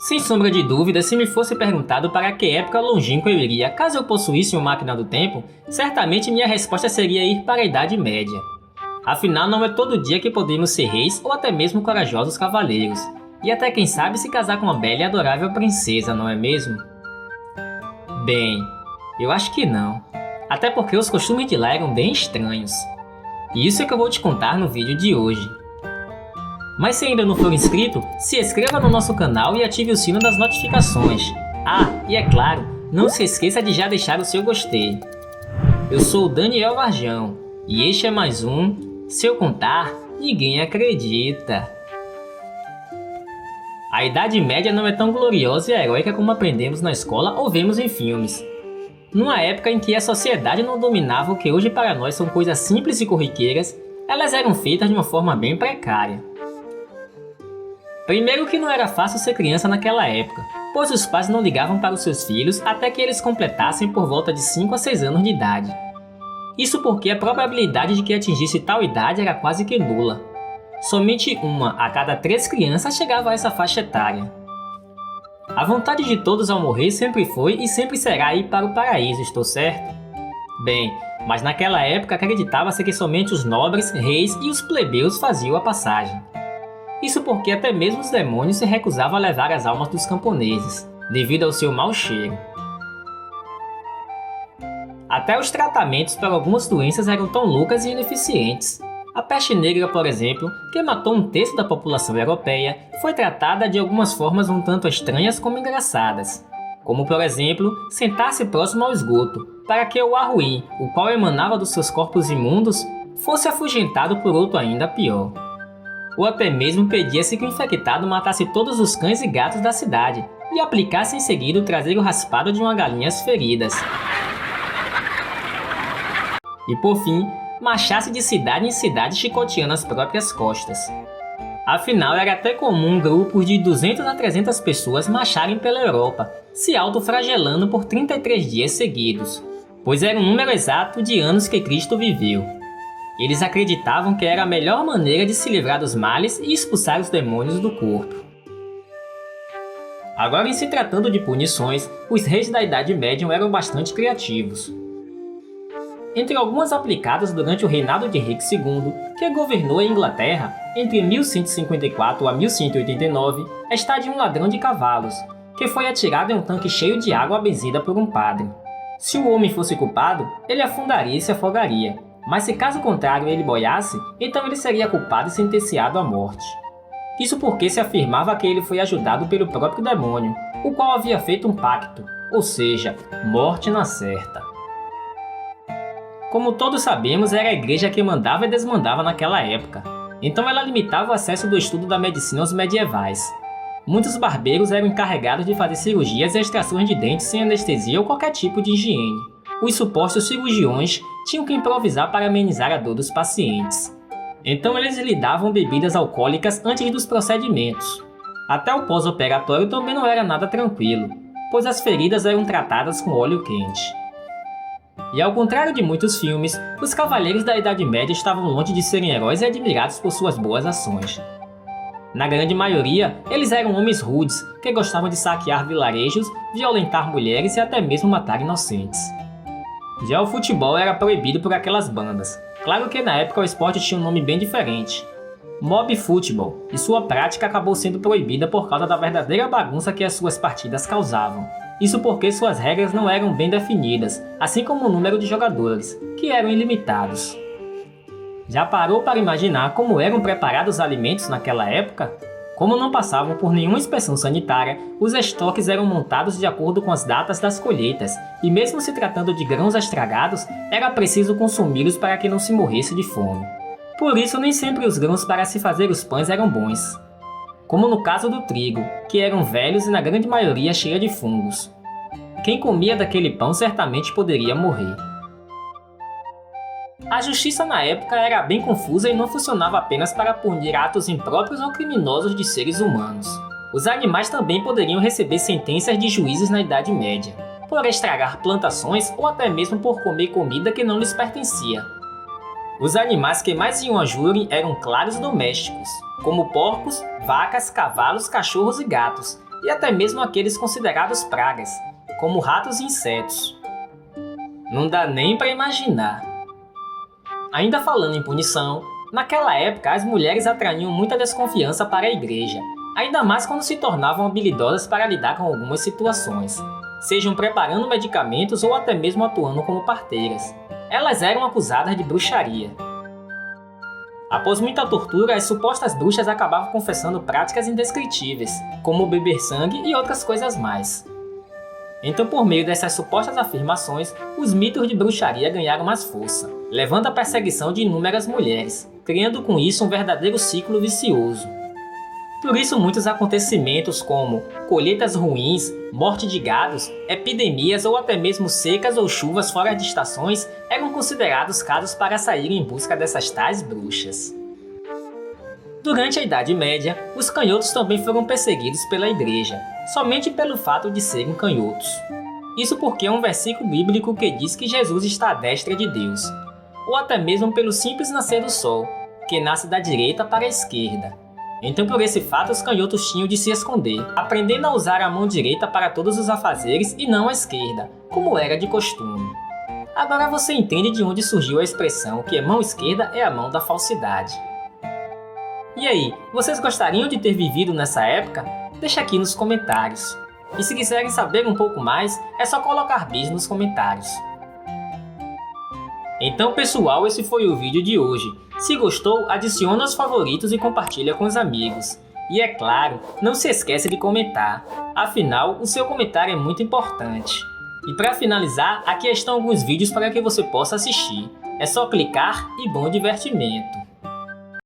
Sem sombra de dúvida, se me fosse perguntado para que época longínqua eu iria caso eu possuísse uma máquina do tempo, certamente minha resposta seria ir para a Idade Média. Afinal, não é todo dia que podemos ser reis ou até mesmo corajosos cavaleiros, e até quem sabe se casar com uma bela e adorável princesa, não é mesmo? Bem, eu acho que não, até porque os costumes de lá eram bem estranhos. E isso é que eu vou te contar no vídeo de hoje. Mas se ainda não for inscrito, se inscreva no nosso canal e ative o sino das notificações. Ah, e é claro, não se esqueça de já deixar o seu gostei. Eu sou o Daniel Varjão, e este é mais um Se Eu Contar, Ninguém Acredita. A Idade Média não é tão gloriosa e heróica como aprendemos na escola ou vemos em filmes. Numa época em que a sociedade não dominava o que hoje para nós são coisas simples e corriqueiras, elas eram feitas de uma forma bem precária. Primeiro que não era fácil ser criança naquela época, pois os pais não ligavam para os seus filhos até que eles completassem por volta de 5 a 6 anos de idade. Isso porque a probabilidade de que atingisse tal idade era quase que nula. Somente uma a cada 3 crianças chegava a essa faixa etária. A vontade de todos ao morrer sempre foi e sempre será ir para o paraíso, estou certo? Bem, mas naquela época acreditava-se que somente os nobres, reis e os plebeus faziam a passagem. Isso porque até mesmo os demônios se recusavam a levar as almas dos camponeses, devido ao seu mau cheiro. Até os tratamentos para algumas doenças eram tão loucas e ineficientes. A peste negra, por exemplo, que matou 1/3 da população europeia, foi tratada de algumas formas um tanto estranhas como engraçadas. Como, por exemplo, sentar-se próximo ao esgoto, para que o ar ruim, o qual emanava dos seus corpos imundos, fosse afugentado por outro ainda pior. Ou até mesmo pedia-se que o infectado matasse todos os cães e gatos da cidade e aplicasse em seguida o traseiro raspado de uma galinha às feridas. E por fim, marchasse de cidade em cidade chicoteando as próprias costas. Afinal, era até comum grupos de 200 a 300 pessoas marcharem pela Europa, se autoflagelando por 33 dias seguidos, pois era o número exato de anos que Cristo viveu. Eles acreditavam que era a melhor maneira de se livrar dos males e expulsar os demônios do corpo. Agora, em se tratando de punições, os reis da Idade Média eram bastante criativos. Entre algumas aplicadas durante o reinado de Henrique II, que governou a Inglaterra entre 1154 a 1189, está de um ladrão de cavalos, que foi atirado em um tanque cheio de água benzida por um padre. Se o homem fosse culpado, ele afundaria e se afogaria. Mas se caso contrário ele boiasse, então ele seria culpado e sentenciado à morte. Isso porque se afirmava que ele foi ajudado pelo próprio demônio, o qual havia feito um pacto, ou seja, morte na certa. Como todos sabemos, era a igreja que mandava e desmandava naquela época, então ela limitava o acesso do estudo da medicina aos medievais. Muitos barbeiros eram encarregados de fazer cirurgias e extrações de dentes sem anestesia ou qualquer tipo de higiene. Os supostos cirurgiões tinham que improvisar para amenizar a dor dos pacientes. Então eles lhe davam bebidas alcoólicas antes dos procedimentos. Até o pós-operatório também não era nada tranquilo, pois as feridas eram tratadas com óleo quente. E ao contrário de muitos filmes, os cavaleiros da Idade Média estavam longe de serem heróis e admirados por suas boas ações. Na grande maioria, eles eram homens rudes, que gostavam de saquear vilarejos, violentar mulheres e até mesmo matar inocentes. Já o futebol era proibido por aquelas bandas. Claro que na época o esporte tinha um nome bem diferente. Mob Futebol, e sua prática acabou sendo proibida por causa da verdadeira bagunça que as suas partidas causavam. Isso porque suas regras não eram bem definidas, assim como o número de jogadores, que eram ilimitados. Já parou para imaginar como eram preparados os alimentos naquela época? Como não passavam por nenhuma inspeção sanitária, os estoques eram montados de acordo com as datas das colheitas, e mesmo se tratando de grãos estragados, era preciso consumi-los para que não se morresse de fome. Por isso, nem sempre os grãos para se fazer os pães eram bons. Como no caso do trigo, que eram velhos e na grande maioria cheios de fungos. Quem comia daquele pão certamente poderia morrer. A justiça na época era bem confusa e não funcionava apenas para punir atos impróprios ou criminosos de seres humanos. Os animais também poderiam receber sentenças de juízes na Idade Média, por estragar plantações ou até mesmo por comer comida que não lhes pertencia. Os animais que mais iam a júri eram claros domésticos, como porcos, vacas, cavalos, cachorros e gatos, e até mesmo aqueles considerados pragas, como ratos e insetos. Não dá nem para imaginar. Ainda falando em punição, naquela época as mulheres atraíam muita desconfiança para a igreja, ainda mais quando se tornavam habilidosas para lidar com algumas situações, sejam preparando medicamentos ou até mesmo atuando como parteiras. Elas eram acusadas de bruxaria. Após muita tortura, as supostas bruxas acabavam confessando práticas indescritíveis, como beber sangue e outras coisas mais. Então, por meio dessas supostas afirmações, os mitos de bruxaria ganharam mais força, levando à perseguição de inúmeras mulheres, criando com isso um verdadeiro ciclo vicioso. Por isso, muitos acontecimentos como colheitas ruins, morte de gados, epidemias ou até mesmo secas ou chuvas fora de estações eram considerados casos para sair em busca dessas tais bruxas. Durante a Idade Média, os canhotos também foram perseguidos pela igreja, somente pelo fato de serem canhotos. Isso porque é um versículo bíblico que diz que Jesus está à destra de Deus, ou até mesmo pelo simples nascer do sol, que nasce da direita para a esquerda. Então, por esse fato, os canhotos tinham de se esconder, aprendendo a usar a mão direita para todos os afazeres e não a esquerda, como era de costume. Agora você entende de onde surgiu a expressão que a mão esquerda é a mão da falsidade. E aí, vocês gostariam de ter vivido nessa época? Deixa aqui nos comentários. E se quiserem saber um pouco mais, é só colocar bis nos comentários. Então pessoal, esse foi o vídeo de hoje. Se gostou, adiciona aos favoritos e compartilha com os amigos. E é claro, não se esqueça de comentar, afinal o seu comentário é muito importante. E para finalizar, aqui estão alguns vídeos para que você possa assistir. É só clicar e bom divertimento!